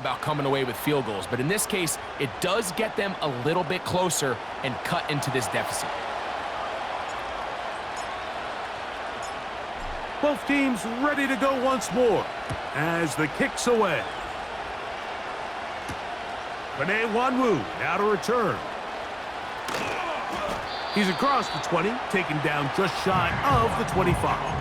about coming away with field goals, but in this case, it does get them a little bit closer and cut into this deficit. Both teams ready to go once more as the kick's away. Panay Wanwu now to return. He's across the 20, taken down just shy of the 25.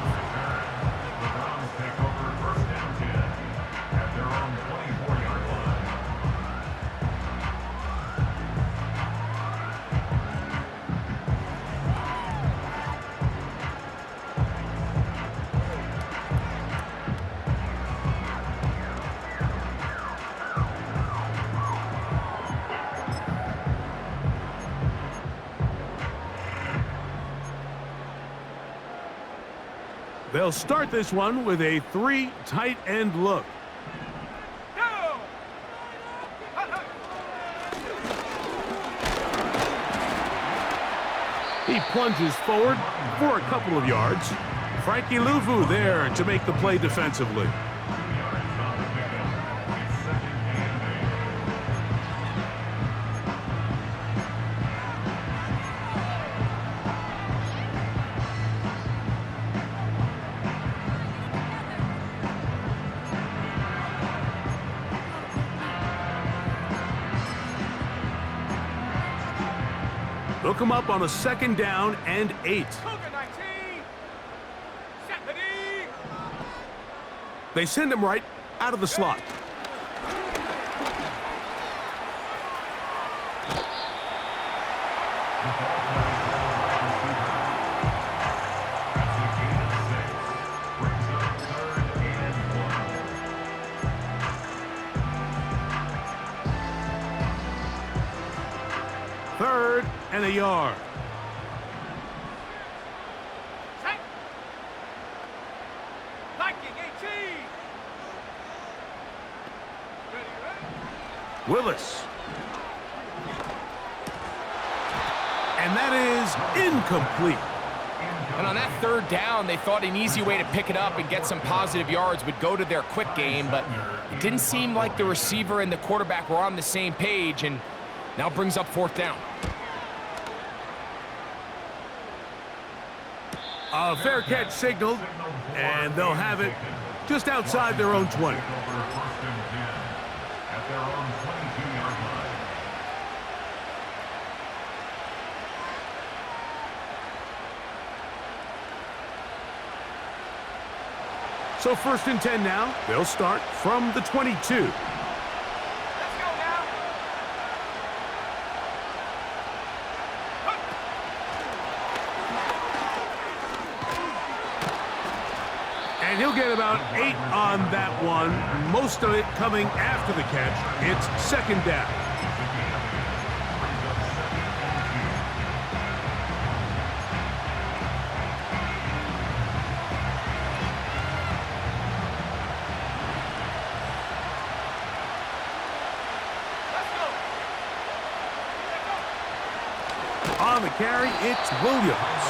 They'll start this one with a 3 tight end look. He plunges forward for a couple of yards. Frankie Luvu there to make the play defensively. They'll come up on a 2nd down and 8. They send him right out of the slot. Third and a yard. Willis. And that is incomplete. And on that 3rd down, they thought an easy way to pick it up and get some positive yards would go to their quick game, but it didn't seem like the receiver and the quarterback were on the same page, and now brings up 4th down. A fair catch signaled, and they'll have it just outside their own 20. So 1st and 10 now. They'll start from the 22. And he'll get about 8 on that one, most of it coming after the catch. It's 2nd down. On the carry, it's Williams.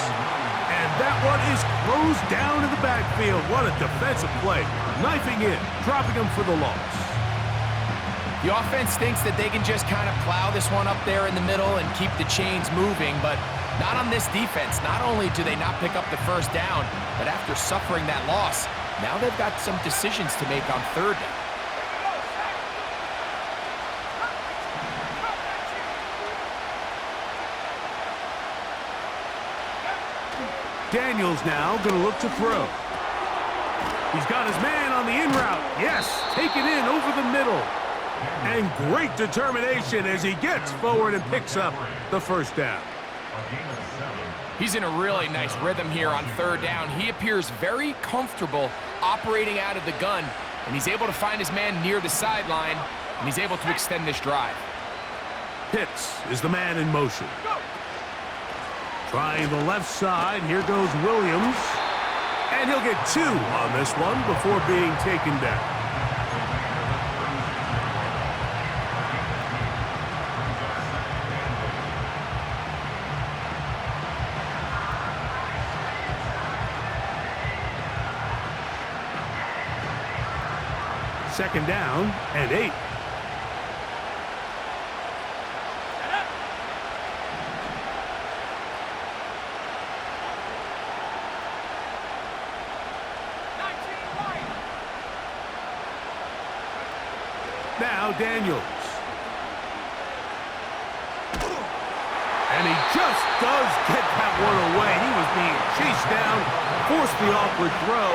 And that one is closed down in the backfield. What a defensive play. Knifing in, dropping him for the loss. The offense thinks that they can just kind of plow this one up there in the middle and keep the chains moving, but not on this defense. Not only do they not pick up the 1st down, but after suffering that loss, now they've got some decisions to make on 3rd down. Daniels now going to look to throw. He's got his man on the in route. Yes, take it in over the middle. And great determination as he gets forward and picks up the 1st down. He's in a really nice rhythm here on 3rd down. He appears very comfortable operating out of the gun, and he's able to find his man near the sideline, and he's able to extend this drive. Pitts is the man in motion. Trying the left side, here goes Williams. And he'll get 2 on this one before being taken down. Second down and 8. Now Daniels. And he just does get that one away. He was being chased down, forced the awkward throw.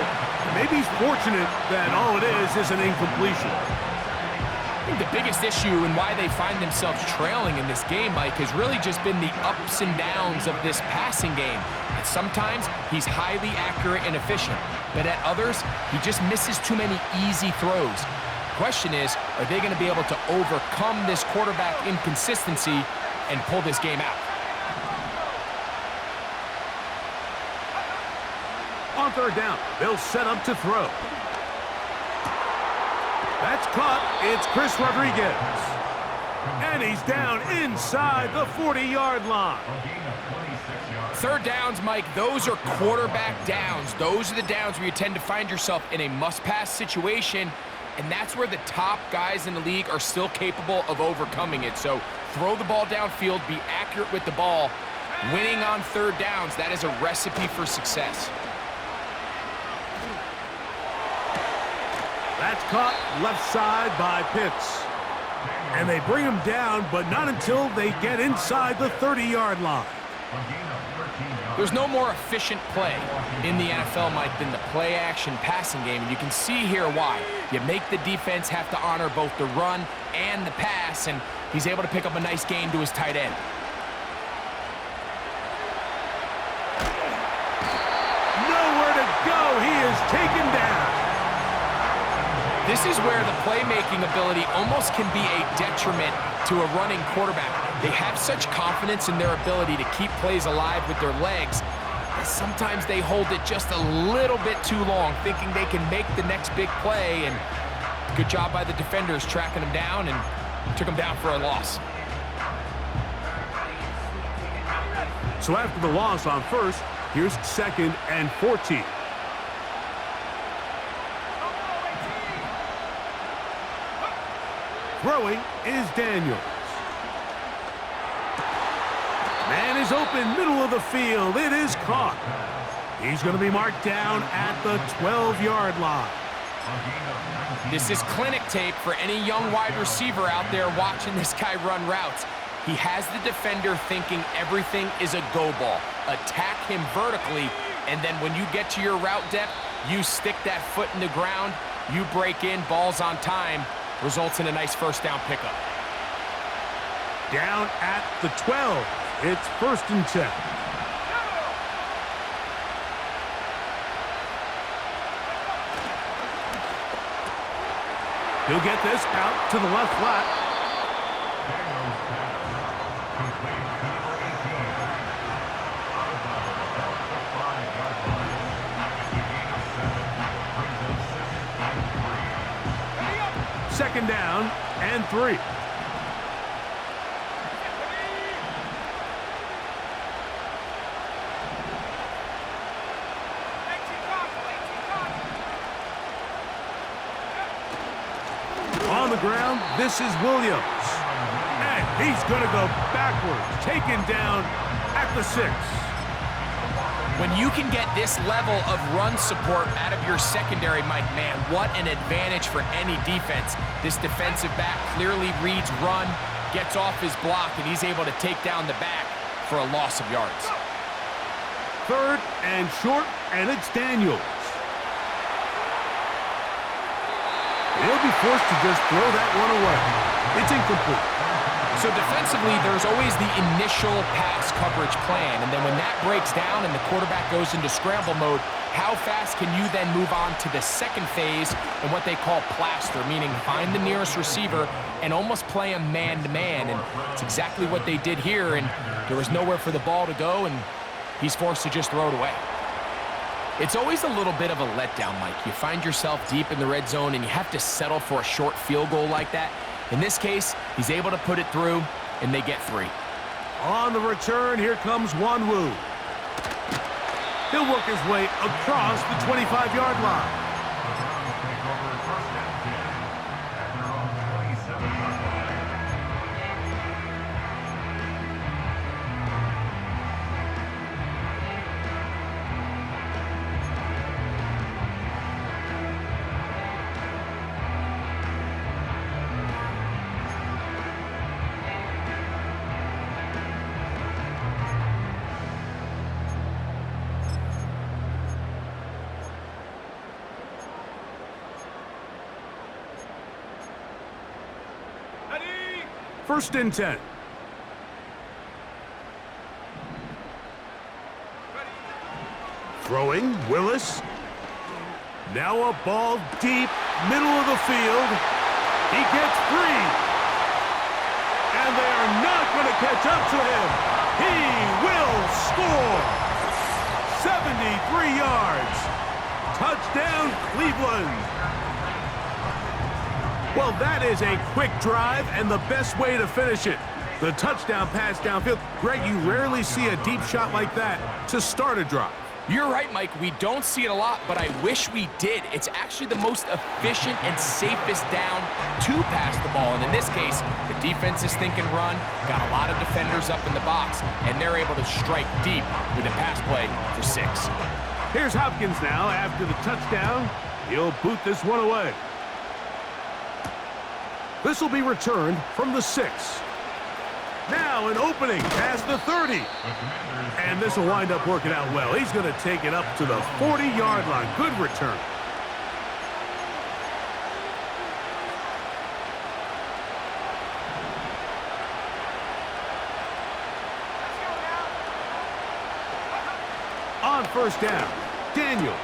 Maybe he's fortunate that all it is an incompletion. I think the biggest issue and why they find themselves trailing in this game, Mike, has really just been the ups and downs of this passing game. And sometimes he's highly accurate and efficient, but at others, he just misses too many easy throws. The question is, are they going to be able to overcome this quarterback inconsistency and pull this game out? On third down, they'll set up to throw. That's caught. It's Chris Rodriguez. And he's down inside the 40-yard line. Third downs, Mike, those are quarterback downs. Those are the downs where you tend to find yourself in a must-pass situation, and that's where the top guys in the league are still capable of overcoming it. So throw the ball downfield, be accurate with the ball. Winning on third downs, that is a recipe for success. That's caught left side by Pitts. And they bring him down, but not until they get inside the 30-yard line. There's no more efficient play in the NFL, Mike, than the play-action passing game. And you can see here why. You make the defense have to honor both the run and the pass, and he's able to pick up a nice gain to his tight end. Nowhere to go. He is taken down. This is where the playmaking ability almost can be a detriment to a running quarterback. They have such confidence in their ability to keep plays alive with their legs. Sometimes they hold it just a little bit too long, thinking they can make the next big play, and good job by the defenders tracking him down and took him down for a loss. So after the loss on first, here's 2nd and 14. Throwing is Daniels. Man is open, middle of the field. It is caught. He's going to be marked down at the 12-yard line. This is clinic tape for any young wide receiver out there watching this guy run routes. He has the defender thinking everything is a go ball. Attack him vertically, and then when you get to your route depth, you stick that foot in the ground, you break in, ball's on time, results in a nice first down pickup. Down at the 12. It's 1st and 10. He'll get this out to the left flat. Second down and 3. On the ground, this is Williams. And he's going to go backwards, taken down at the 6. When you can get this level of run support out of your secondary, Mike, man, what an advantage for any defense. This defensive back clearly reads run, gets off his block, and he's able to take down the back for a loss of yards. 3rd and short, and it's Daniels. He'll be forced to just throw that one away. It's incomplete. So defensively, there's always the initial pass coverage plan, and then when that breaks down and the quarterback goes into scramble mode, how fast can you then move on to the second phase and what they call plaster, meaning find the nearest receiver and almost play him man-to-man, and it's exactly what they did here, and there was nowhere for the ball to go, and he's forced to just throw it away. It's always a little bit of a letdown, Mike. You find yourself deep in the red zone, and you have to settle for a short field goal like that. In this case, he's able to put it through, and they get 3. On the return, here comes Wanwu. He'll work his way across the 25-yard line. First and 10. Throwing, Willis. Now a ball deep, middle of the field. He gets free. And they are not going to catch up to him. He will score. 73 yards. Touchdown, Cleveland. Well, that is a quick drive and the best way to finish it. The touchdown pass downfield. Greg, you rarely see a deep shot like that to start a drive. You're right, Mike. We don't see it a lot, but I wish we did. It's actually the most efficient and safest down to pass the ball. And in this case, the defense is thinking run, got a lot of defenders up in the box, and they're able to strike deep with a pass play for 6. Here's Hopkins now after the touchdown. He'll boot this one away. This will be returned from the 6. Now an opening past the 30. And this will wind up working out well. He's going to take it up to the 40-yard line. Good return. On first down, Daniels.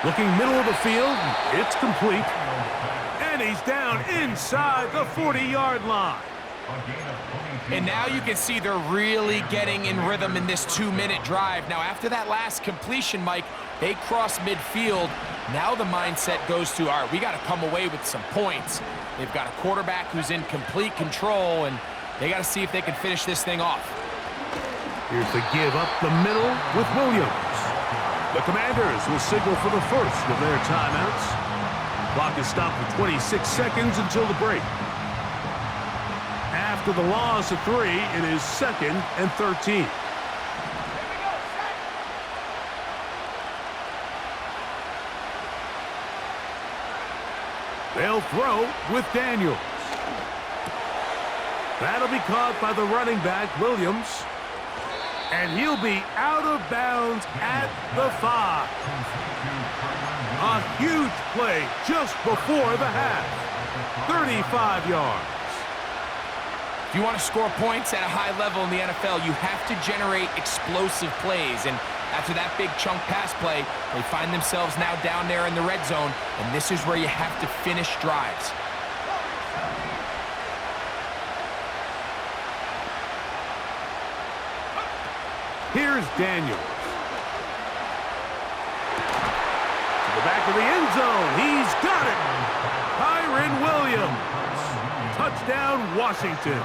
Looking middle of the field. It's complete. And he's down inside the 40-yard line. And now you can see they're really getting in rhythm in this 2-minute drive. Now, after that last completion, Mike, they cross midfield. Now the mindset goes to, all right, we got to come away with some points. They've got a quarterback who's in complete control, and they got to see if they can finish this thing off. Here's the give up the middle with Williams. The Commanders will signal for the first of their timeouts. Clock is stopped for 26 seconds until the break. After the loss of 3, it is 2nd and 13. They'll throw with Daniels. That'll be caught by the running back, Williams. And he'll be out of bounds at the 5. A huge play just before the half. 35 yards. If you want to score points at a high level in the NFL, you have to generate explosive plays. And after that big chunk pass play, they find themselves now down there in the red zone, and this is where you have to finish drives. Here's Daniels. To the back of the end zone. He's got it. Kyren Williams. Touchdown, Washington.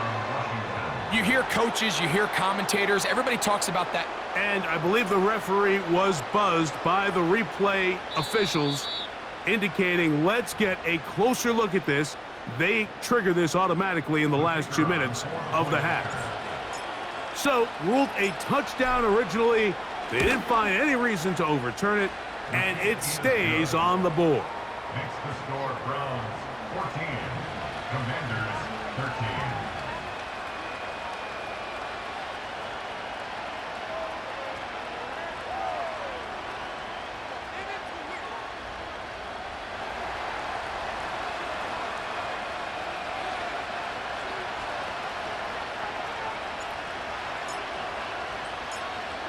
You hear coaches, you hear commentators, everybody talks about that. And I believe the referee was buzzed by the replay officials, indicating let's get a closer look at this. They trigger this automatically in the last 2 minutes of the half. So, ruled a touchdown originally. They didn't find any reason to overturn it, and it stays on the board. Makes the score Browns 14, Commanders 13.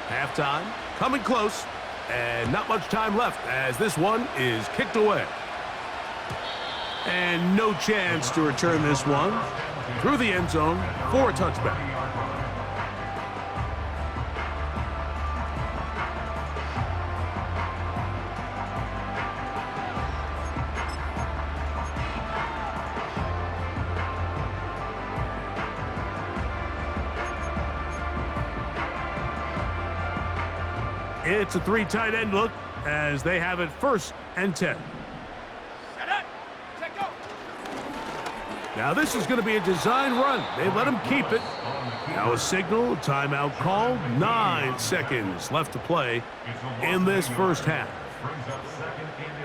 Halftime, coming close, and not much time left as this one is kicked away. And no chance to return this one through the end zone for a touchback. It's a 3 tight end look as they have it 1st and 10. Now this is going to be a design run. They let him keep it. Now a signal, timeout called. 9 seconds left to play in this first half.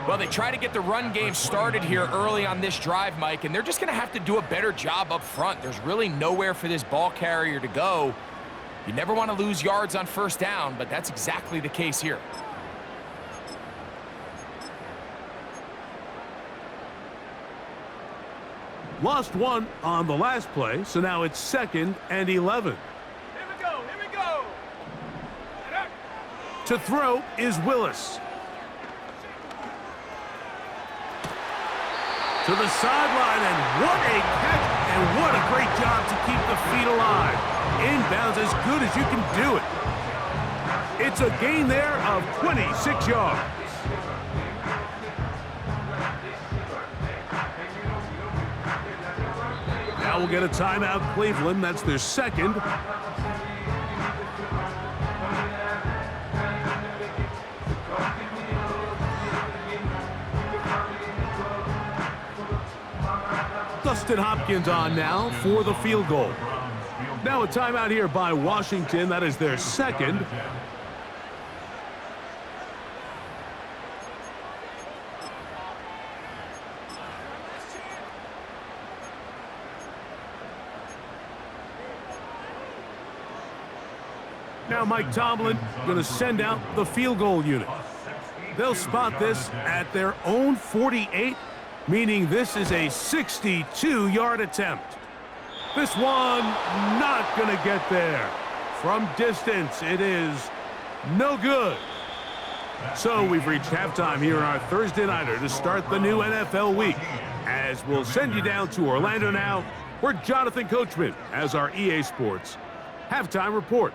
Well, they try to get the run game started here early on this drive, Mike, and they're just going to have to do a better job up front. There's really nowhere for this ball carrier to go. You never want to lose yards on first down, but that's exactly the case here. Lost one on the last play, so now it's 2nd and 11. Here we go, here we go. To throw is Willis. To the sideline, and what a catch, and what a great job to keep the feet alive. Inbounds as good as you can do it. It's a gain there of 26 yards. Now we'll get a timeout, Cleveland. That's their second. Dustin Hopkins on now for the field goal. Now a timeout here by Washington. That is their second. Now Mike Tomlin going to send out the field goal unit. They'll spot this at their own 48, meaning this is a 62-yard attempt. This one not going to get there. From distance, it is no good. So we've reached halftime here in our Thursday Nighter to start the new NFL week. As we'll send you down to Orlando now, where Jonathan Coachman has our EA Sports halftime report.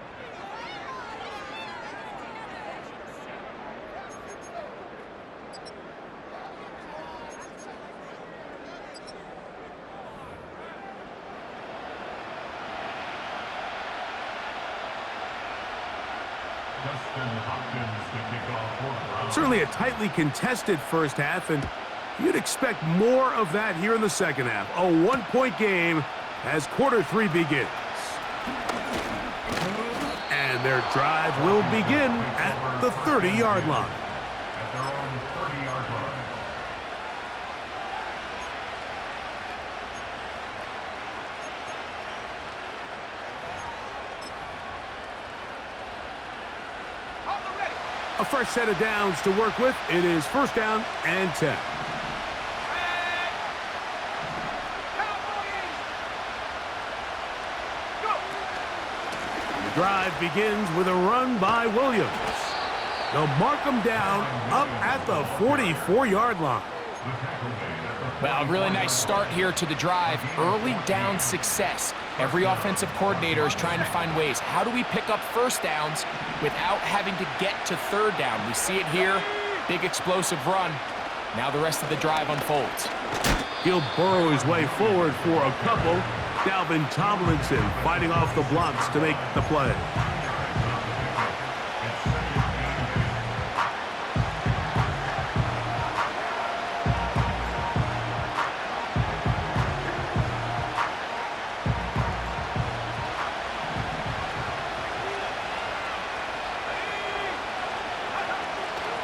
Certainly a tightly contested first half, and you'd expect more of that here in the second half. A one-point game as quarter 3 begins. And their drive will begin at the 30-yard line. At their own 30-yard line. A fresh set of downs to work with. It is 1st down and 10. The drive begins with a run by Williams. They'll mark him down up at the 44-yard line. Well, a really nice start here to the drive. Early down success. Every offensive coordinator is trying to find ways. How do we pick up first downs without having to get to 3rd down? We see it here. Big explosive run. Now the rest of the drive unfolds. He'll burrow his way forward for a couple. Dalvin Tomlinson fighting off the blocks to make the play.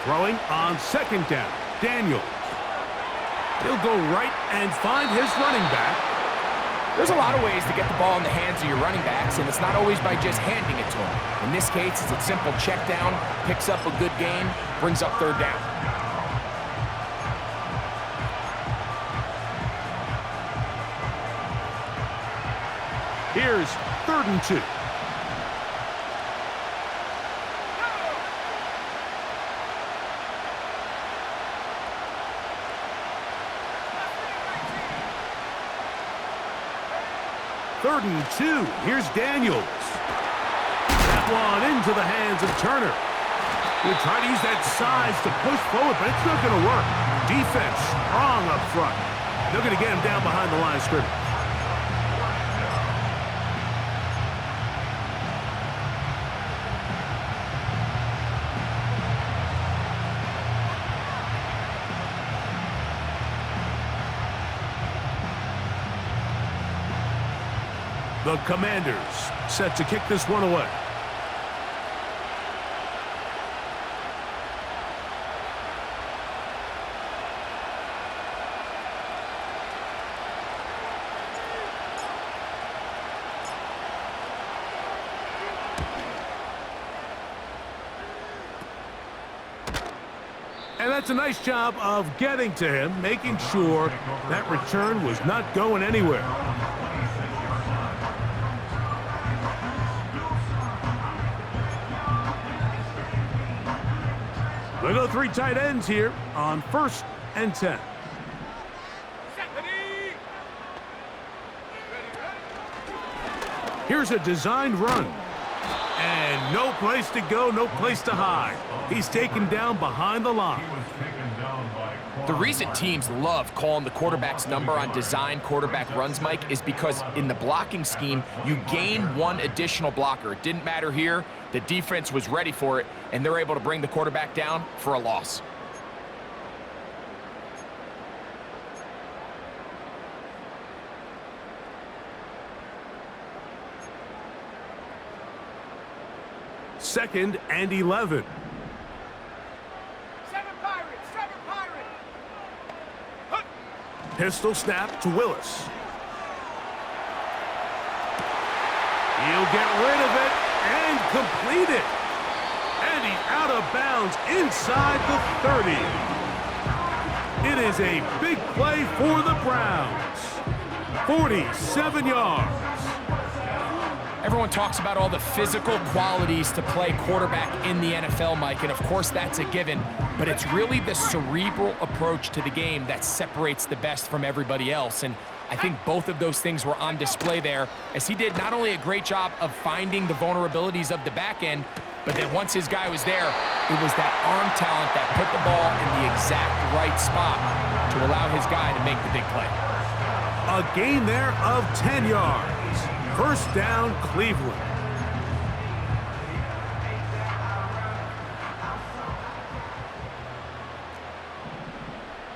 Throwing on 2nd down, Daniels. He'll go right and find his running back. There's a lot of ways to get the ball in the hands of your running backs, and it's not always by just handing it to them. In this case, it's a simple check down, picks up a good gain, brings up 3rd down. Here's 3rd and 2. Third and 2. Here's Daniels. That one into the hands of Turner. He'll try to use that size to push forward, but it's not going to work. Defense strong up front. They're going to get him down behind the line of scrimmage. The Commanders set to kick this one away. And that's a nice job of getting to him, making sure that return was not going anywhere. We'll go 3 tight ends here on 1st and 10. Here's a designed run. And no place to go, no place to hide. He's taken down behind the line. The reason teams love calling the quarterback's number on design quarterback runs, Mike, is because in the blocking scheme, you gain one additional blocker. It didn't matter here. The defense was ready for it, and they're able to bring the quarterback down for a loss. Second and 11. Seven Pirate. Pistol snap to Willis. He'll get rid of it and complete it. And he's out of bounds inside the 30. It is a big play for the Browns. 47 yards. Everyone talks about all the physical qualities to play quarterback in the NFL, Mike, and of course that's a given, but it's really the cerebral approach to the game that separates the best from everybody else, and I think both of those things were on display there, as he did not only a great job of finding the vulnerabilities of the back end, but then once his guy was there, it was that arm talent that put the ball in the exact right spot to allow his guy to make the big play. A gain there of 10 yards. First down, Cleveland.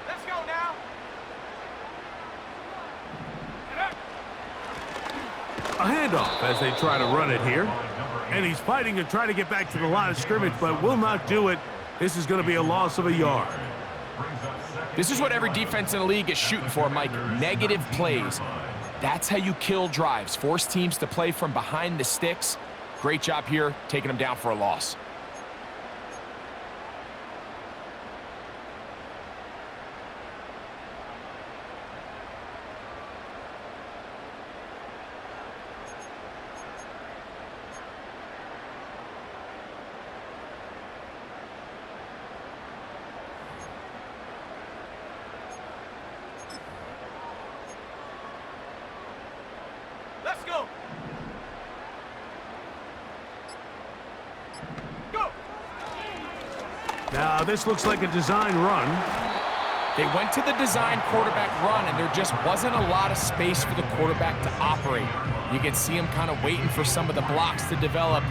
Let's go now. A handoff as they try to run it here. And he's fighting to try to get back to the line of scrimmage, but will not do it. This is going to be a loss of a yard. This is what every defense in the league is shooting for, Mike. Negative plays. That's how you kill drives. Force teams to play from behind the sticks. Great job here, taking them down for a loss. Let's go. Go. Now, this looks like a design run. They went to the design quarterback run, and there just wasn't a lot of space for the quarterback to operate. You can see him kind of waiting for some of the blocks to develop.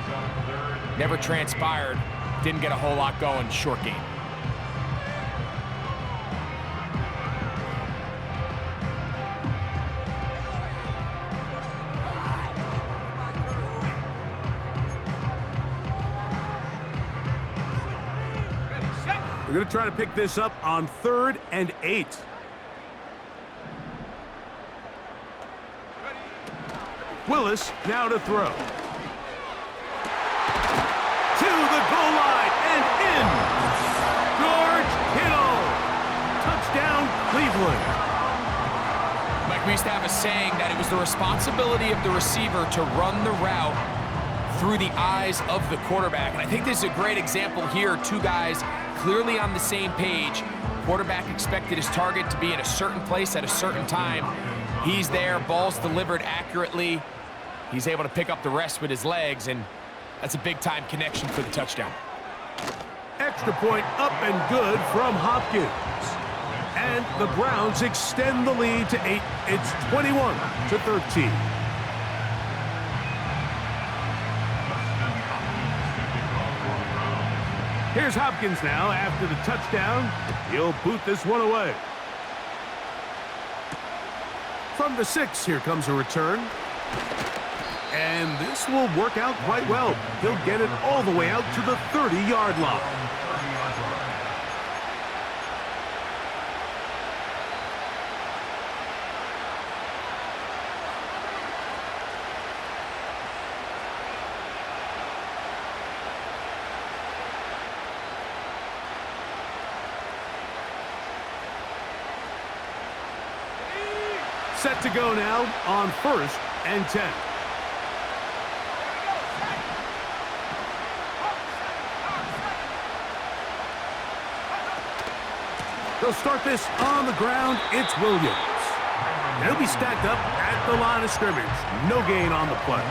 Never transpired. Didn't get a whole lot going. Short game. We're going to try to pick this up on 3rd and 8. Willis now to throw. To the goal line and in. George Kittle. Touchdown, Cleveland. Mike, we used to have a saying that it was the responsibility of the receiver to run the route through the eyes of the quarterback. And I think this is a great example here. Two guys clearly on the same page. Quarterback expected his target to be in a certain place at a certain time. He's there, ball's delivered accurately. He's able to pick up the rest with his legs, and that's a big-time connection for the touchdown. Extra point up and good from Hopkins. And the Browns extend the lead to 8. It's 21-13. Here's Hopkins now after the touchdown. He'll boot this one away. From the 6, here comes a return. And this will work out quite well. He'll get it all the way out to the 30-yard line. Set to go now on 1st and 10. They'll start this on the ground. It's Williams. He'll be stacked up at the line of scrimmage. No gain on the play.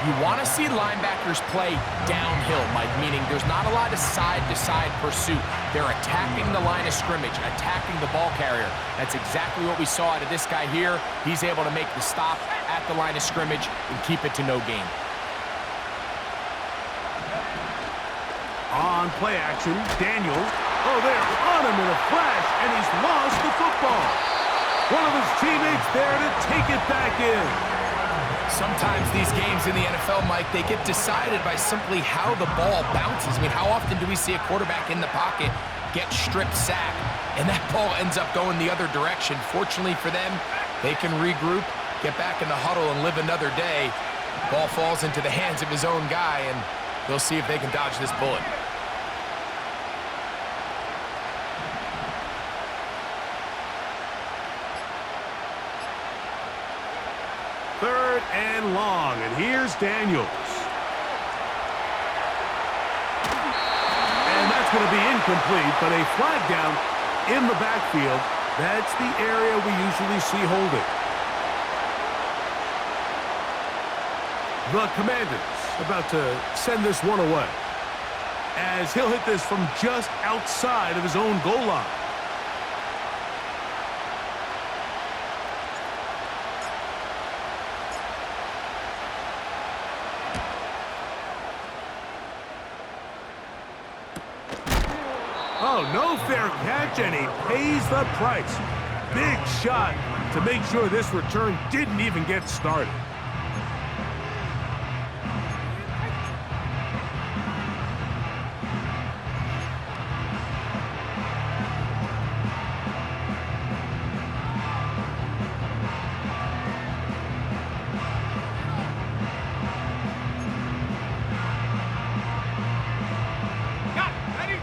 You want to see linebackers play downhill, Mike, meaning there's not a lot of side-to-side pursuit. They're attacking the line of scrimmage, attacking the ball carrier. That's exactly what we saw out of this guy here. He's able to make the stop at the line of scrimmage and keep it to no gain. On play action, Daniels. Oh, they're on him in a flash, and he's lost the football. One of his teammates there to take it back in. Sometimes these games in the NFL, Mike, they get decided by simply how the ball bounces. I mean, how often do we see a quarterback in the pocket get strip sacked, and that ball ends up going the other direction? Fortunately for them, they can regroup, get back in the huddle, and live another day. Ball falls into the hands of his own guy, and they'll see if they can dodge this bullet. Third and long, and here's Daniels. And that's going to be incomplete, but a flag down in the backfield. That's the area we usually see holding. The Commanders about to send this one away, as he'll hit this from just outside of his own goal line. Oh, no fair catch, and he pays the price. Big shot to make sure this return didn't even get started.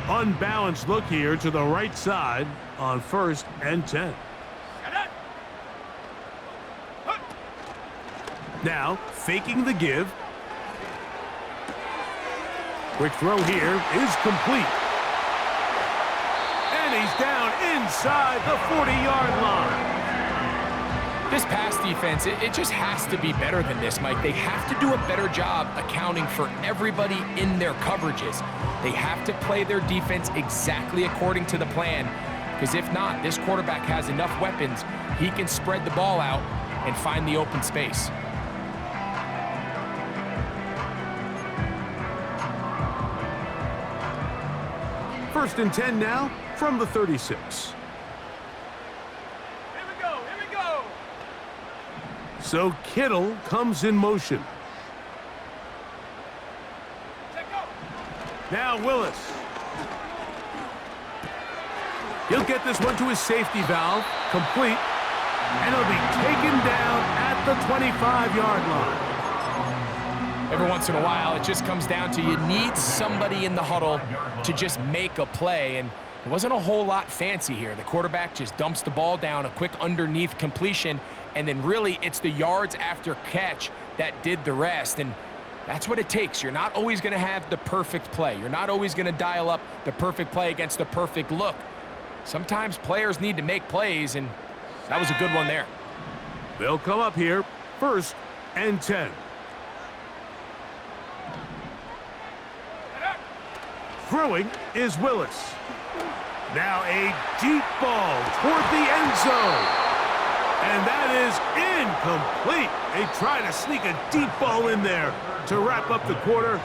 Unbalanced look here to the right side on 1st and 10. Now, faking the give. Quick throw here is complete. And he's down inside the 40-yard line. This pass defense, it just has to be better than this, Mike. They have to do a better job accounting for everybody in their coverages. They have to play their defense exactly according to the plan, because if not, this quarterback has enough weapons, he can spread the ball out and find the open space. First and 10 now from the 36. So Kittle comes in motion. Now Willis. He'll get this one to his safety valve, complete, and he'll be taken down at the 25-yard line. Every once in a while, it just comes down to you need somebody in the huddle to just make a play, and it wasn't a whole lot fancy here. The quarterback just dumps the ball down, a quick underneath completion, and then really it's the yards after catch that did the rest, and that's what it takes. You're not always going to have the perfect play. You're not always going to dial up the perfect play against the perfect look. Sometimes players need to make plays, and that was a good one there. They'll come up here, 1st and 10. Throwing is Willis. Now a deep ball toward the end zone. And that is incomplete. They try to sneak a deep ball in there to wrap up the quarter,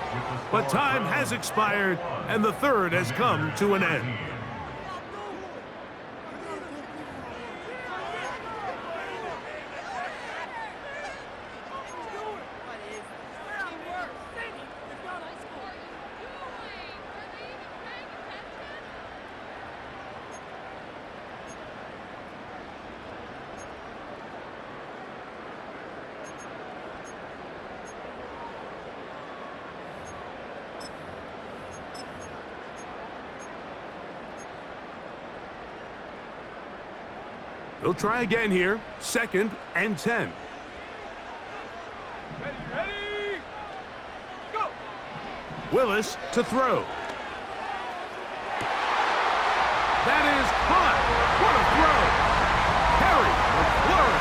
but time has expired, and the third has come to an end. He'll try again here. 2nd and 10. Ready? Go! Willis to throw. That is caught. What a throw. Harry McLaurin.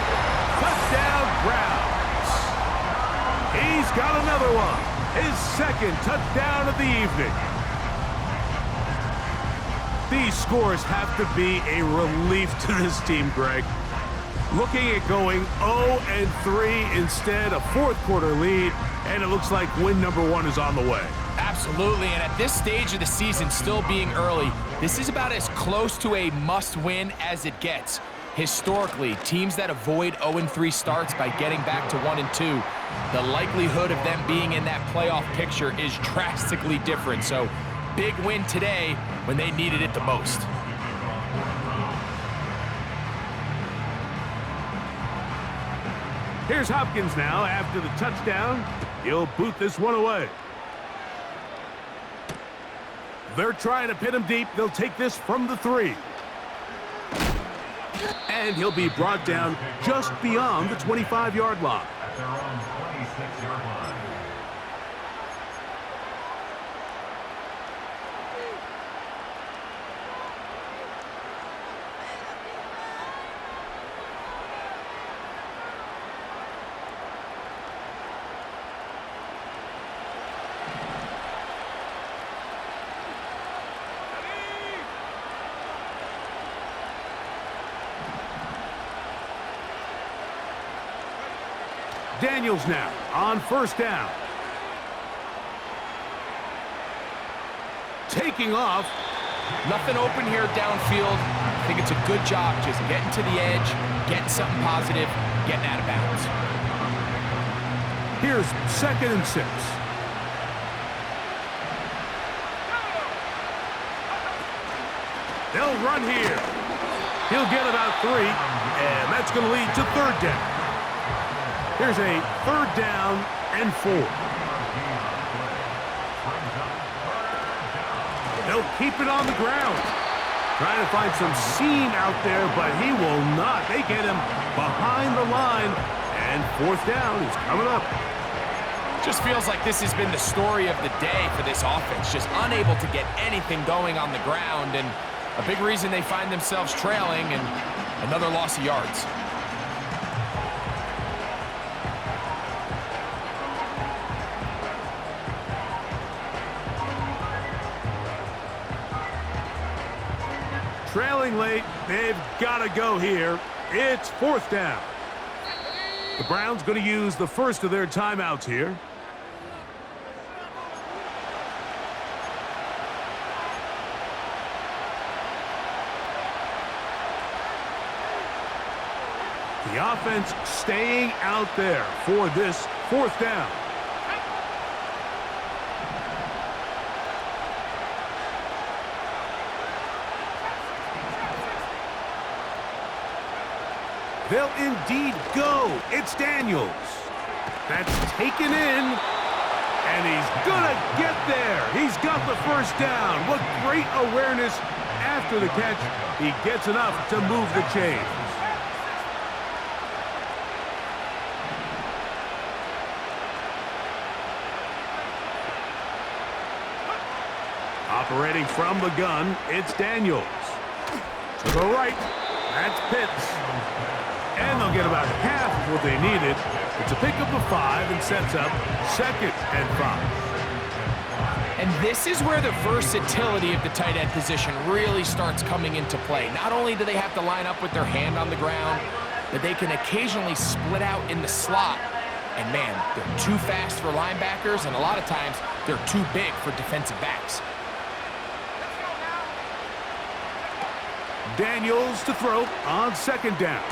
Touchdown Browns. He's got another one. His 2nd touchdown of the evening. These scores have to be a relief to this team, Greg. Looking at going 0-3 instead, a 4th quarter lead, and it looks like win number 1 is on the way. Absolutely, and at this stage of the season, still being early, this is about as close to a must-win as it gets. Historically, teams that avoid 0-3 starts by getting back to 1-2, the likelihood of them being in that playoff picture is drastically different. So, big win today when they needed it the most. Here's Hopkins now after the touchdown. He'll boot this one away. They're trying to pin him deep. They'll take this from the 3. And he'll be brought down just beyond the 25-yard line. At their own 26-yard line. Daniels now on 1st down. Taking off. Nothing open here downfield. I think it's a good job just getting to the edge, getting something positive, getting out of bounds. Here's 2nd and 6. They'll run here. He'll get about 3, and that's going to lead to 3rd down. Here's a 3rd down and 4. They'll keep it on the ground. Trying to find some seam out there, but he will not. They get him behind the line, and 4th down is coming up. Just feels like this has been the story of the day for this offense. Just unable to get anything going on the ground, and a big reason they find themselves trailing and another loss of yards. Trailing late, they've got to go here. It's 4th down. The Browns going to use the first of their timeouts here. The offense staying out there for this 4th down. They'll indeed go. It's Daniels. That's taken in, and he's gonna get there. He's got the 1st down. What great awareness after the catch. He gets enough to move the chains. Operating from the gun, it's Daniels. To the right, that's Pitts. And they'll get about half of what they needed. It's a pickup of 5 and sets up 2nd and 5. And this is where the versatility of the tight end position really starts coming into play. Not only do they have to line up with their hand on the ground, but they can occasionally split out in the slot. And man, they're too fast for linebackers, and a lot of times they're too big for defensive backs. Daniels to throw on 2nd down.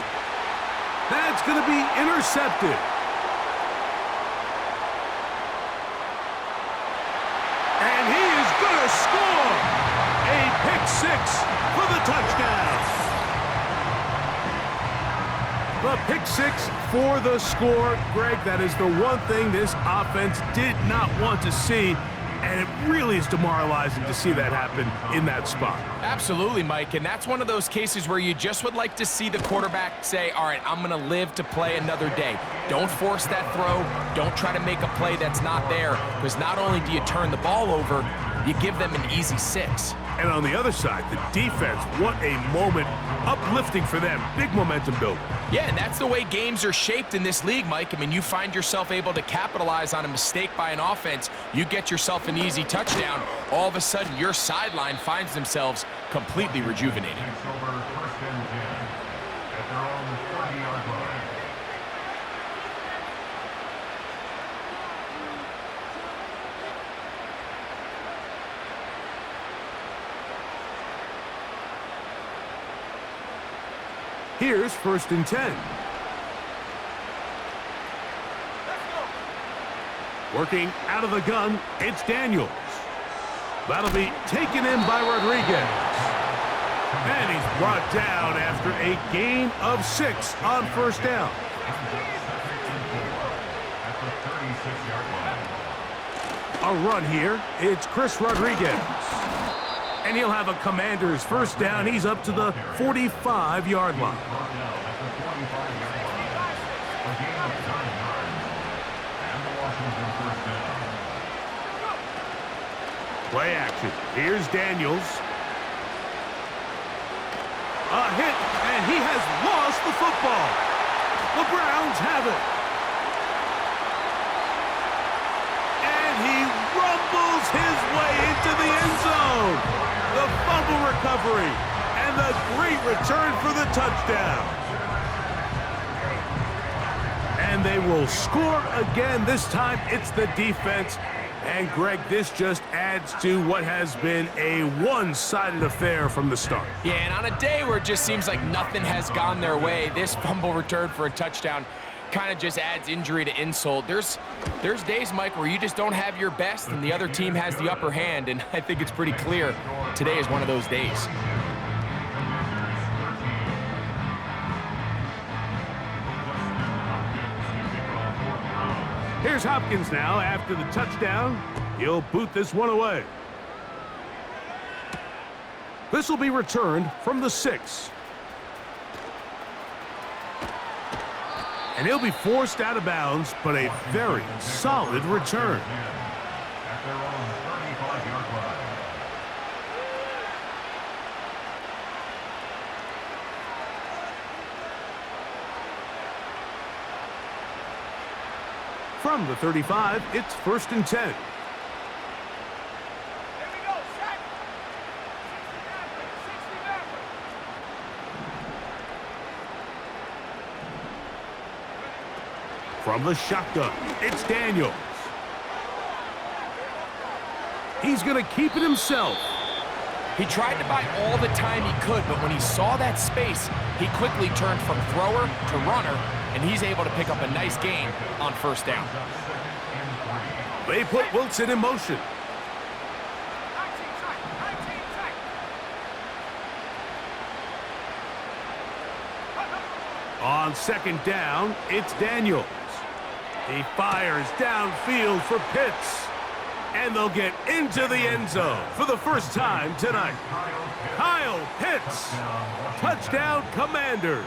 That's going to be intercepted. And he is going to score. A pick-6 for the touchdown. The pick-6 for the score. Greg, that is the one thing this offense did not want to see. And it really is demoralizing to see that happen in that spot. Absolutely, Mike, and that's one of those cases where you just would like to see the quarterback say, all right, I'm going to live to play another day. Don't force that throw. Don't try to make a play that's not there, because not only do you turn the ball over, you give them an easy 6. And on the other side, the defense, what a moment. Uplifting for them. Big momentum builder. Yeah, and that's the way games are shaped in this league, Mike. I mean, you find yourself able to capitalize on a mistake by an offense. You get yourself an easy touchdown. All of a sudden, your sideline finds themselves completely rejuvenated. Takes over first and 10 at their own 30-yard line. Here's first and 10. Working out of the gun, it's Daniels. That'll be taken in by Rodriguez. And he's brought down after a gain of 6 on first down. At the 36-yard line. A run here, it's Chris Rodriguez. And he'll have a Commander's first down. He's up to the 45-yard line. Brought down at the 45-yard line. A gain of 9 yards. And the Washington first down. Play action. Here's Daniels. A hit, and he has lost the football. The Browns have it. And he rumbles his way into the end zone. The fumble recovery, and the great return for the touchdown. And they will score again. This time, it's the defense. And, Greg, this just adds to what has been a one-sided affair from the start. Yeah, and on a day where it just seems like nothing has gone their way, this fumble return for a touchdown kind of just adds injury to insult. There's days, Mike, where you just don't have your best and the other team has the upper hand, and I think it's pretty clear today is one of those days. Here's Hopkins now after the touchdown. He'll boot this one away. This will be returned from the 6. And he'll be forced out of bounds, but a very solid return. At their own 35-yard line. From the 35, it's first and 10. Here we go, sack. 60 Maverick. From the shotgun, it's Daniels. He's going to keep it himself. He tried to buy all the time he could, but when he saw that space, he quickly turned from thrower to runner, and he's able to pick up a nice gain on first down. They put Wilson in motion. 19 sack. 19 sack. On second down, it's Daniels. He fires downfield for Pitts. And they'll get into the end zone for the first time tonight. Kyle Pitts. Touchdown Commanders.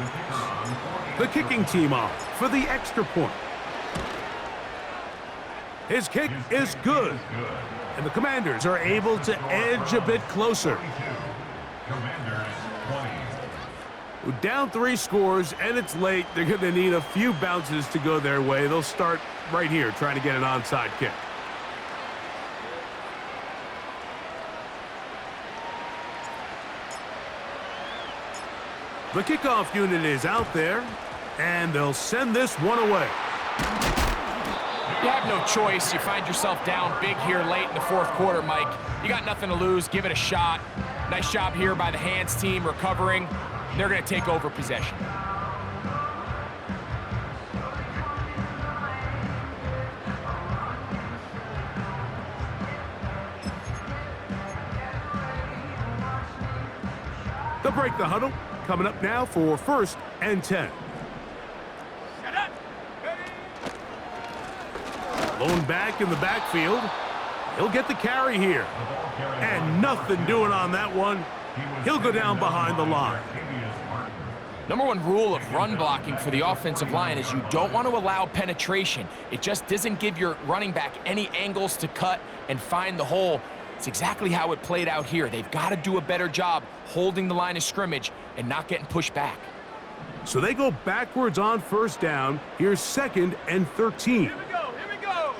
The kicking team off for the extra point. His kick is good. And the Commanders are able to edge a bit closer. Commanders 20. Down 3 scores, and it's late. They're going to need a few bounces to go their way. They'll start right here trying to get an onside kick. The kickoff unit is out there, and they'll send this one away. You have no choice. You find yourself down big here late in the fourth quarter, Mike. You got nothing to lose. Give it a shot. Nice job here by the hands team recovering. They're going to take over possession. They'll break the huddle. Coming up now for first and 10. Shut up. Ready. Lone back in the backfield. He'll get the carry here. And nothing doing on that one. He'll go down behind the line. Number one rule of run blocking for the offensive line is you don't want to allow penetration. It just doesn't give your running back any angles to cut and find the hole. It's exactly how it played out here. They've got to do a better job holding the line of scrimmage and not getting pushed back. So they go backwards on first down. Here's 2nd and 13. Here we go. Here we go.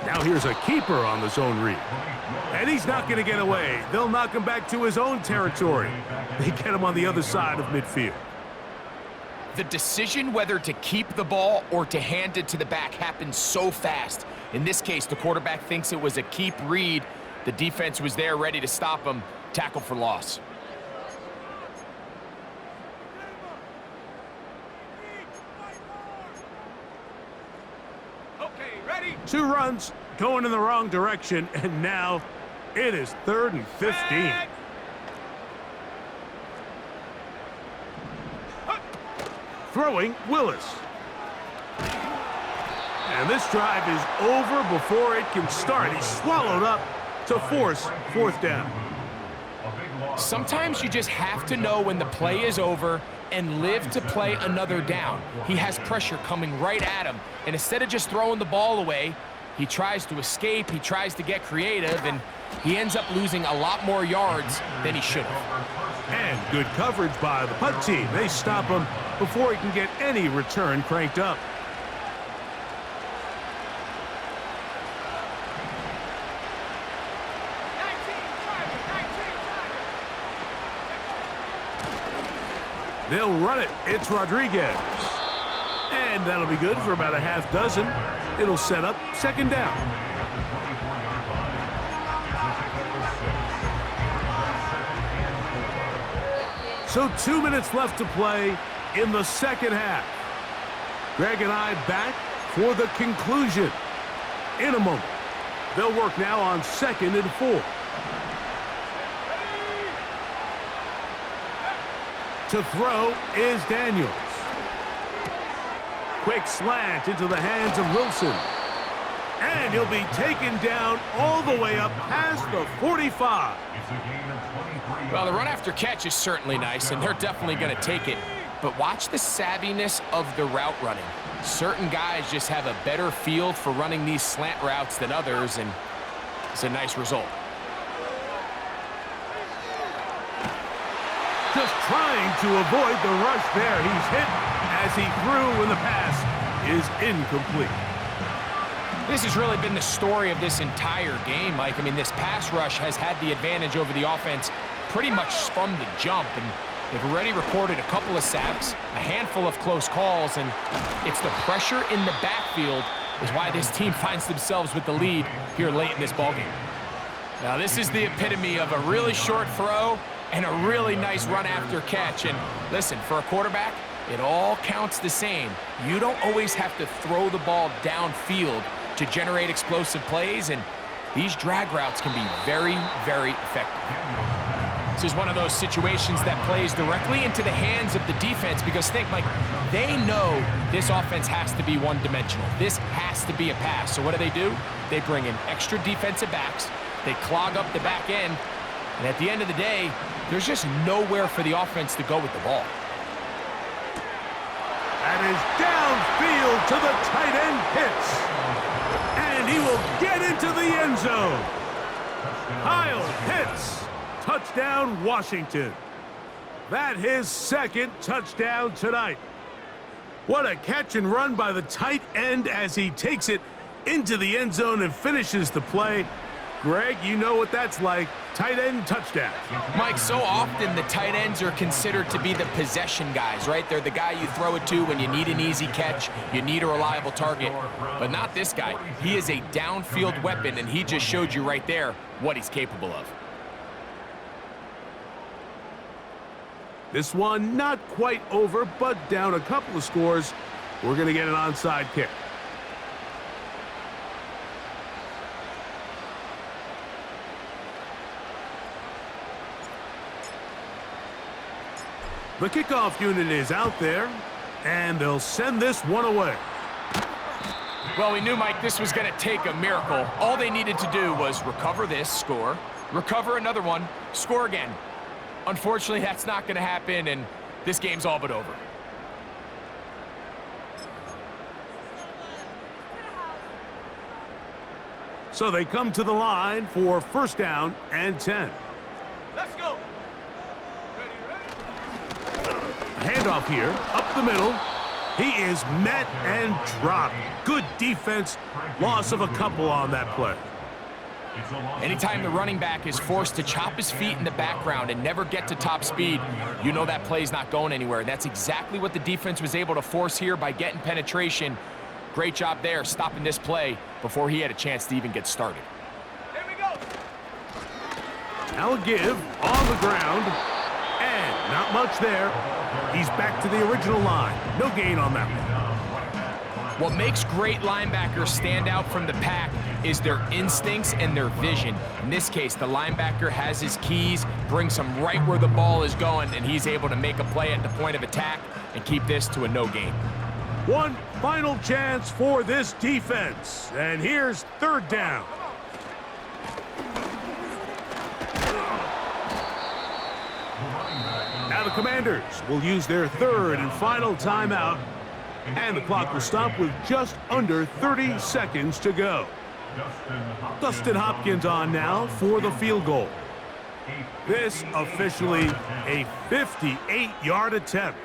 Now here's a keeper on the zone read. And he's not going to get away. They'll knock him back to his own territory. They get him on the other side of midfield. The decision whether to keep the ball or to hand it to the back happens so fast. In this case, the quarterback thinks it was a keep read. The defense was there ready to stop him. Tackle for loss. Okay, ready? 2 runs going in the wrong direction, and now it is 3rd and 15. Back. Throwing Willis. And this drive is over before it can start. He's swallowed up to force 4th down. Sometimes you just have to know when the play is over and live to play another down. He has pressure coming right at him, and instead of just throwing the ball away, he tries to escape, he tries to get creative, and he ends up losing a lot more yards than he should have. And good coverage by the punt team. They stop him before he can get any return cranked up. They'll run it. It's Rodriguez. And that'll be good for about a half dozen. It'll set up 2nd down. So 2 minutes left to play in the 2nd half. Greg and I back for the conclusion in a moment. They'll work now on 2nd and 4. To throw is Daniels. Quick slant into the hands of Wilson. And he'll be taken down all the way up past the 45. Well, the run after catch is certainly nice, and they're definitely going to take it. But watch the savviness of the route running. Certain guys just have a better feel for running these slant routes than others, and it's a nice result. Just trying to avoid the rush there. He's hit as he threw when the pass is incomplete. This has really been the story of this entire game, Mike. I mean, this pass rush has had the advantage over the offense pretty much from the jump, and they've already recorded a couple of sacks, a handful of close calls, and it's the pressure in the backfield is why this team finds themselves with the lead here late in this ballgame. Now, this is the epitome of a really short throw and a really nice run after catch. And listen, for a quarterback, it all counts the same. You don't always have to throw the ball downfield to generate explosive plays, and these drag routes can be very, very effective. This is one of those situations that plays directly into the hands of the defense, because think, Mike, they know this offense has to be one-dimensional. This has to be a pass. So what do? They bring in extra defensive backs. They clog up the back end. And at the end of the day, there's just nowhere for the offense to go with the ball. That is downfield to the tight end Pitts. And he will get into the end zone. Kyle Pitts, touchdown Washington. That his 2nd touchdown tonight. What a catch and run by the tight end as he takes it into the end zone and finishes the play. Greg, you know what that's like. Tight end touchdown. Mike, so often the tight ends are considered to be the possession guys, right? They're the guy you throw it to when you need an easy catch, you need a reliable target. But not this guy. He is a downfield weapon, and he just showed you right there what he's capable of. This one not quite over, but down a couple of scores. We're going to get an onside kick. The kickoff unit is out there, and they'll send this one away. Well, we knew, Mike, this was going to take a miracle. All they needed to do was recover this, score, recover another one, score again. Unfortunately, that's not going to happen, and this game's all but over. So they come to the line for first down and 10. Let's go. Handoff here, up the middle. He is met and dropped. Good defense. Loss of a couple on that play. Anytime the running back is forced to chop his feet in the background and never get to top speed, you know that play's not going anywhere. That's exactly what the defense was able to force here by getting penetration. Great job there, stopping this play before he had a chance to even get started. Here we go. Now a give on the ground. And not much there. He's back to the original line. No gain on that one. What makes great linebackers stand out from the pack is their instincts and their vision. In this case, the linebacker has his keys, brings him right where the ball is going, and he's able to make a play at the point of attack and keep this to a no gain. One final chance for this defense. And here's third down. Now the Commanders will use their third and final timeout, and the clock will stop with just under 30 seconds to go. Dustin Hopkins on now for the field goal. This officially a 58-yard attempt.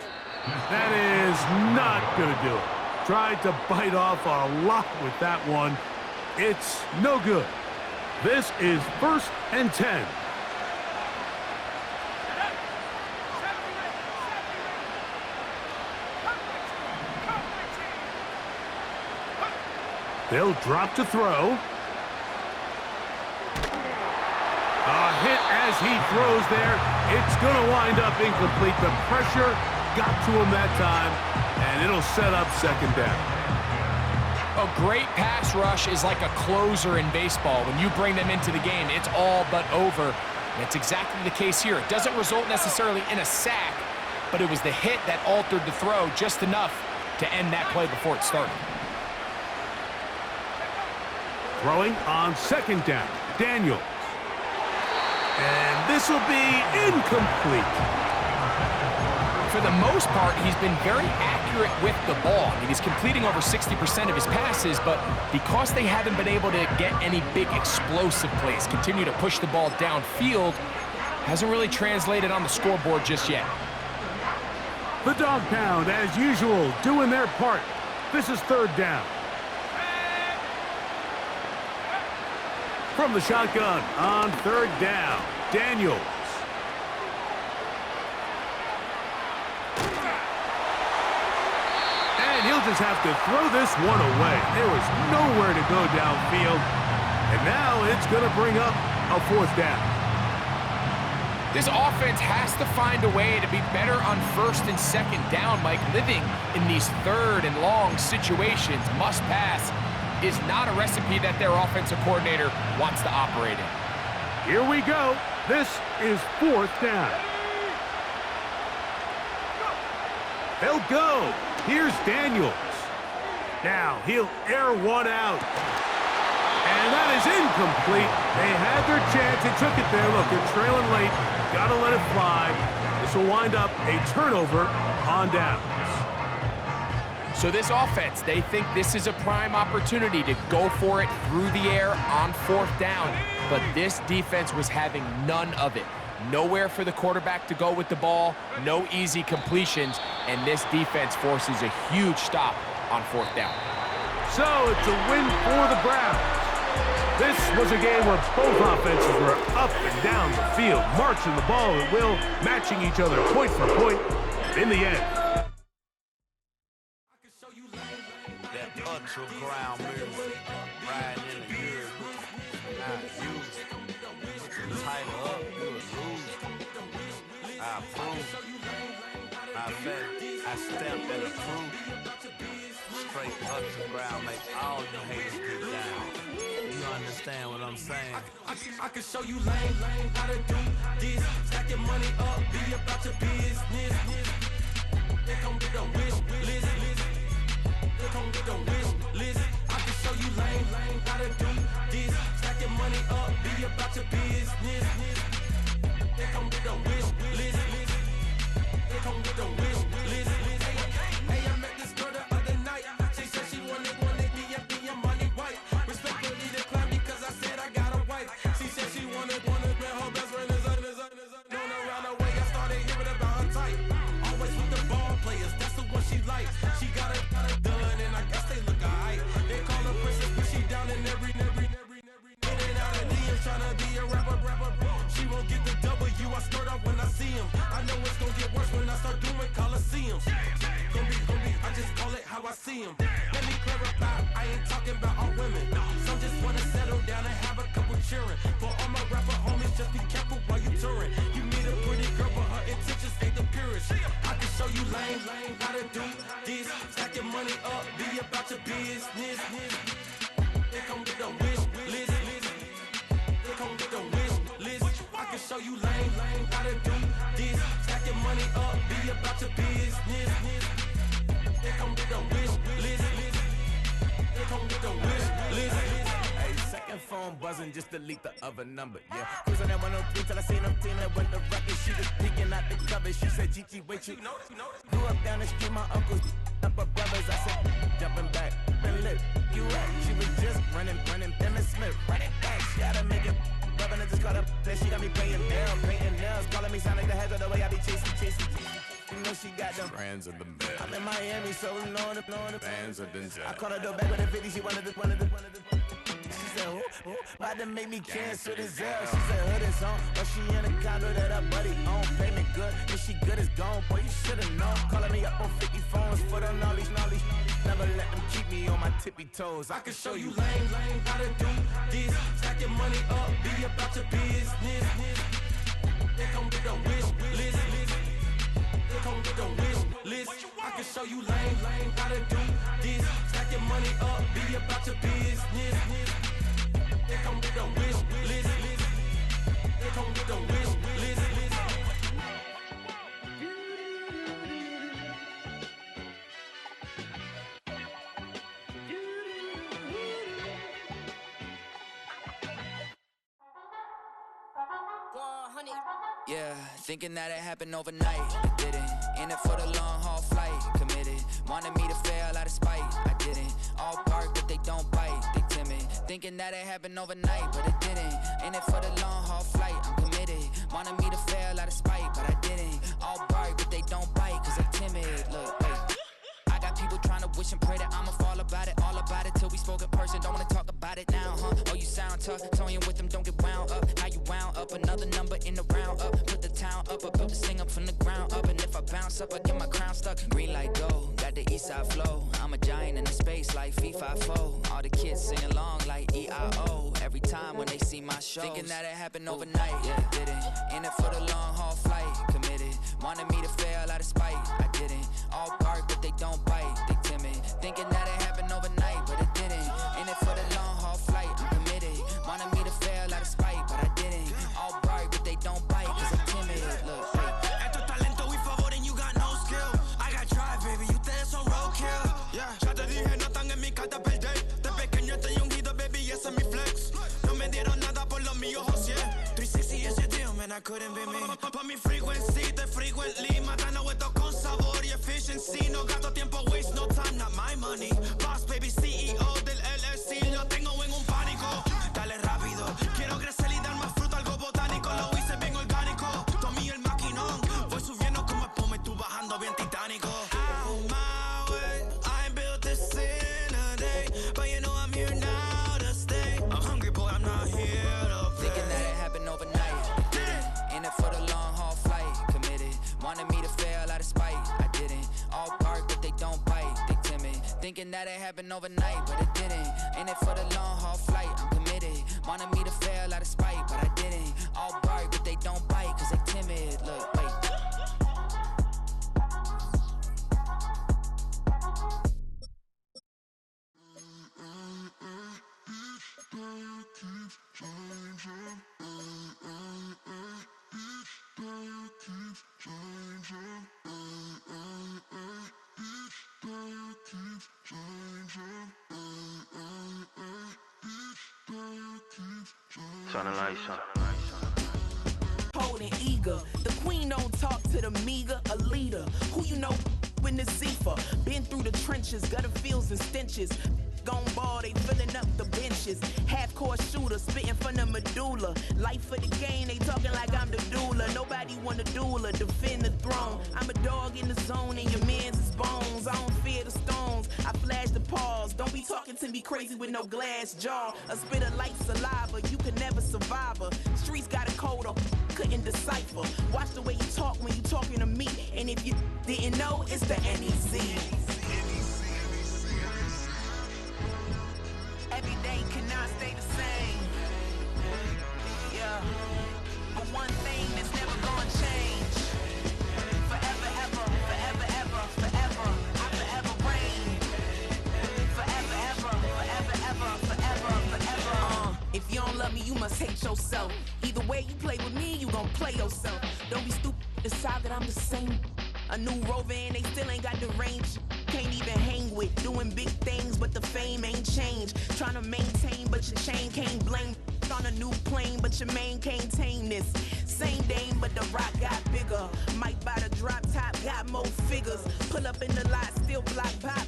That is not going to do it. Tried to bite off a lot with that one. It's no good. This is first and 10. They'll drop to throw. A hit as he throws there. It's going to wind up incomplete. The pressure got to him that time, and it'll set up second down. A great pass rush is like a closer in baseball. When you bring them into the game, it's all but over. And it's exactly the case here. It doesn't result necessarily in a sack, but it was the hit that altered the throw just enough to end that play before it started. Throwing on second down, Daniels. And this will be incomplete. For the most part, he's been very accurate with the ball. I mean, he's completing over 60% of his passes, but because they haven't been able to get any big explosive plays, continue to push the ball downfield, hasn't really translated on the scoreboard just yet. The dog pound, as usual, doing their part. This is third down. From the shotgun on third down, Daniels. And he'll just have to throw this one away. There was nowhere to go downfield. And now it's going to bring up a fourth down. This offense has to find a way to be better on first and second down, Mike. Living in these third and long situations, must pass, is not a recipe that their offensive coordinator wants to operate in. Here we go. This is fourth down. They'll go. Here's Daniels. Now he'll air one out. And that is incomplete. They had their chance. They took it there. Look, they're trailing late. Got to let it fly. This will wind up a turnover on downs. So this offense, they think this is a prime opportunity to go for it through the air on fourth down. But this defense was having none of it. Nowhere for the quarterback to go with the ball, no easy completions, and this defense forces a huge stop on fourth down. So it's a win for the Browns. This was a game where both offenses were up and down the field, marching the ball at will, matching each other point for point, and in the end, ground music, riding in the years, not used. Tighten up, you a loser. I approve. I fed, I stamped and approved. Straight underground, make all you haters get down. You understand what I'm saying? I can show you lame, how to do this. Stack your money up, be about your business. They come get the wish list. They come get the wish list. I how I see them. Let me clarify, I ain't talking about all women. Some just wanna settle down and have a couple cheering. For all my rapper homies, just be careful while you touring. You meet a pretty girl, but her intentions ain't the purest. I can show you lame, how to do this. Stack your money up, be about your business. They come with the wish list. They come with the wish list. I can show you lame, how to do this. Stack your money up, be about your business. They come with the wish list. They come with the wish list. Hey, second phone buzzing, just delete the other number, yeah. Cruising at 103 till I seen them team that went the record. She was peeking out the cover. She said, Gigi, wait, you grew up down the street, my uncles up her brothers. I said, jumping back, been lit. You at? She was just running, Emmett Smith, running back. She gotta make it. Rubbing it, just caught up. Then she got me playing down, painting nails, calling me sound like the heads of the way I be chasing. You know she got them Brands of the bed. I'm in Miami, so knowing the Fans of Denzel. I called her door back with a 50, she wanted the. She said, who? About to make me cancel the Zell. She said, hood is on, but she in a condo that her buddy own. Payment good, if she good is gone. Boy, you should've known. Calling me up on 50 phones, foot on all these. Never let them keep me on my tippy toes. I can show you lame, how to do this. Stack your money up, be about your business. They come with the wish list. They come with the wish list. I can show you lame, how to do this. Stack your money up, be about your business. They come with the wish list. They come with the wish list. Yeah, thinking that it happened overnight, it didn't. In it for the long haul flight, committed. Wanted me to fail out of spite, I didn't. All bark but they don't bite, they timid. Thinking that it happened overnight, but it didn't. In it for the long haul flight, I'm committed. Wanted me to fail out of spite, but I didn't. All bark but they don't bite, cause I'm timid. Look, wait. I got people trying to wish and pray that I'ma fall about it, all about it till we spoke in person. Don't wanna talk about it now, huh? Oh, you sound tough, toying with them, don't get wound up. How you wound up? Another number in the round up. Put the town up, I built this thing up from the ground up. And if I bounce up, I get my crown stuck. Green light go, got the east side flow. I'm a giant in the space like FIFA4. All the kids sing along like EIO. Every time when they see my shows. Thinking that it happened overnight, yeah, it didn't. In it for the long haul flight, committed. Wanted me to fail out of spite, I didn't. All bark but they don't bite, they timid. Thinking that it happened overnight, but it didn't. In it for the long haul flight, I'm committed. Wanted me to fail out of spite, but I didn't. All bark but they don't bite, cause I'm timid. Look, Esto es talento y favor and you got no skill. I got drive, baby, ustedes son roadkill. Yeah, ya te dije, no están en mi carta perder. De pequeño estoy ungido, baby, y ese es mi flex. No me dieron nada por lo mío, José. 360 is your deal, man, I couldn't be me. Pa' mi frequency, te frequently. Matando esto con sabor y efficiency. No gasto tiempo, waste no time, not my money. Boss, baby, CEO del LLC. Lo tengo en un pánico. Dale rápido, quiero crecer y dar más fruto, algo botánico. Lo hice bien orgánico. Tomé el maquinón. Voy subiendo como espuma y tú bajando bien titánico. Out my way, I built this in a day. But you know I'm here now to stay. I'm hungry, boy, I'm not here to play. thinking that it happened overnight, it didn't. In it for the long haul flight, committed. Wanted me to fail out of spite, I didn't. All bark but they don't bite, they timid. Thinking that it happened overnight, but it didn't. In it for the long haul flight, I'm committed. Wanted me to fail out of spite, but I didn't. All bark but they don't bite, cause they timid. Look, wait. Turn the lights on. Cold and eager. The queen don't talk to the meager. A leader who you know in the Zephyr. Been through the trenches, gutter fields and stenches. Gone ball, they filling up the benches. Half-court shooter, spitting from the medulla. Life for the game, they talking like I'm the doula. Nobody wanna doula, defend the throne. I'm a dog in the zone and your man's is bones. I don't fear the stones, I flash the paws. Don't be talking to me crazy with no glass jaw. A spit of light saliva, you can never survive her. Streets got a code up, couldn't decipher. Watch the way you talk when you talking to me. And if you didn't know, it's the NEC. yourself. Either way you play with me, you gon' play yourself. Don't be stupid, decide that I'm the same. A new rover and they still ain't got the range. Can't even hang with, doing big things, but the fame ain't changed. Trying to maintain, but your chain can't blame. On a new plane, but your main can't tame this. Same dame, but the rock got bigger. Might buy the drop top, got more figures. Pull up in the lot, still block pop.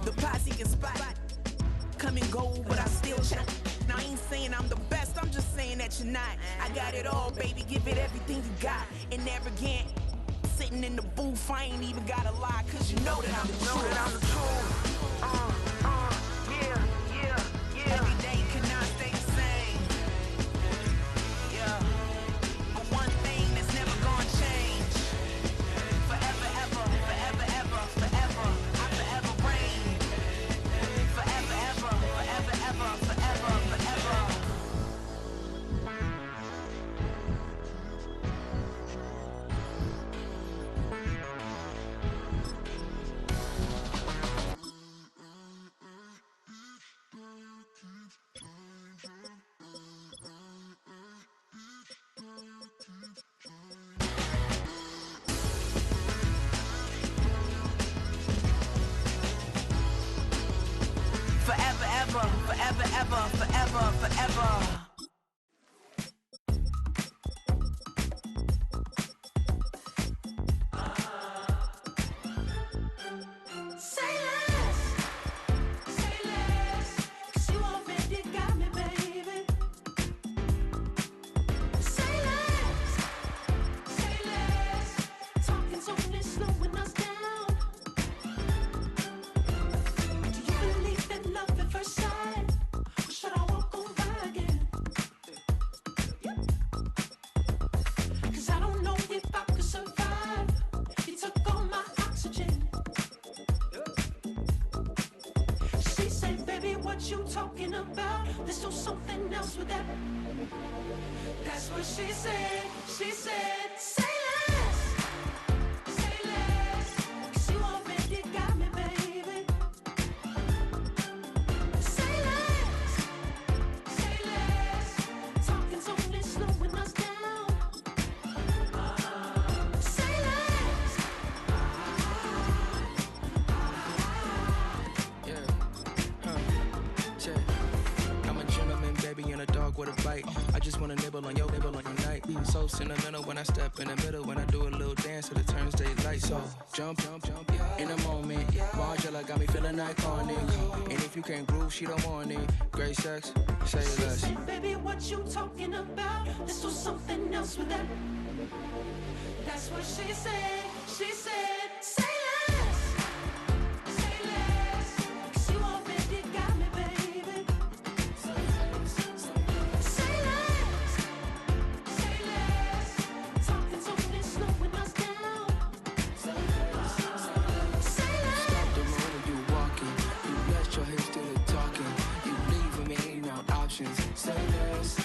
The posse can spot. Come and go, but I still check. Now I ain't saying I'm the best, I'm just saying that you're not. I got it all, baby, give it everything you got. And arrogant, sitting in the booth, I ain't even gotta lie, cause you know that I'm the truth. Yeah. Every day cannot stay the same. Yeah. But one thing that's never gonna change. Forever, ever, forever, ever, forever. I forever reign. Forever, ever, forever, ever, forever, forever. Forever, ever, forever, ever, forever, forever. Say less, 'cause you already got me, baby. Say less, talking's only slowing us down. Do you believe in love at first sight, or should I walk on by again? 'Cause I don't know if I could survive. You took all my oxygen. She said, baby, what you talking about? Let's do something else with that. That's what she said. She said, say less, 'cause you already got me, baby. Say less, talking's only slowing us down. Say less. I'm a gentleman, baby, and a dog with a bite. I just wanna nibble on your night. So sentimental when I step in the middle. When I do a little dance, till it turns daylight. So jump, in a moment. Margella got me feeling iconic. And if you can't groove, she don't want it. Great sex, say She less. said, baby, what you talking about? Let's do something else with that. That's what she said. She said, say less, 'cause you already got me, baby. Say less, talking's only slowing us down. Say less. Stop the road when you walking. You rest your hips till the talking. You leaving me no options. Say less.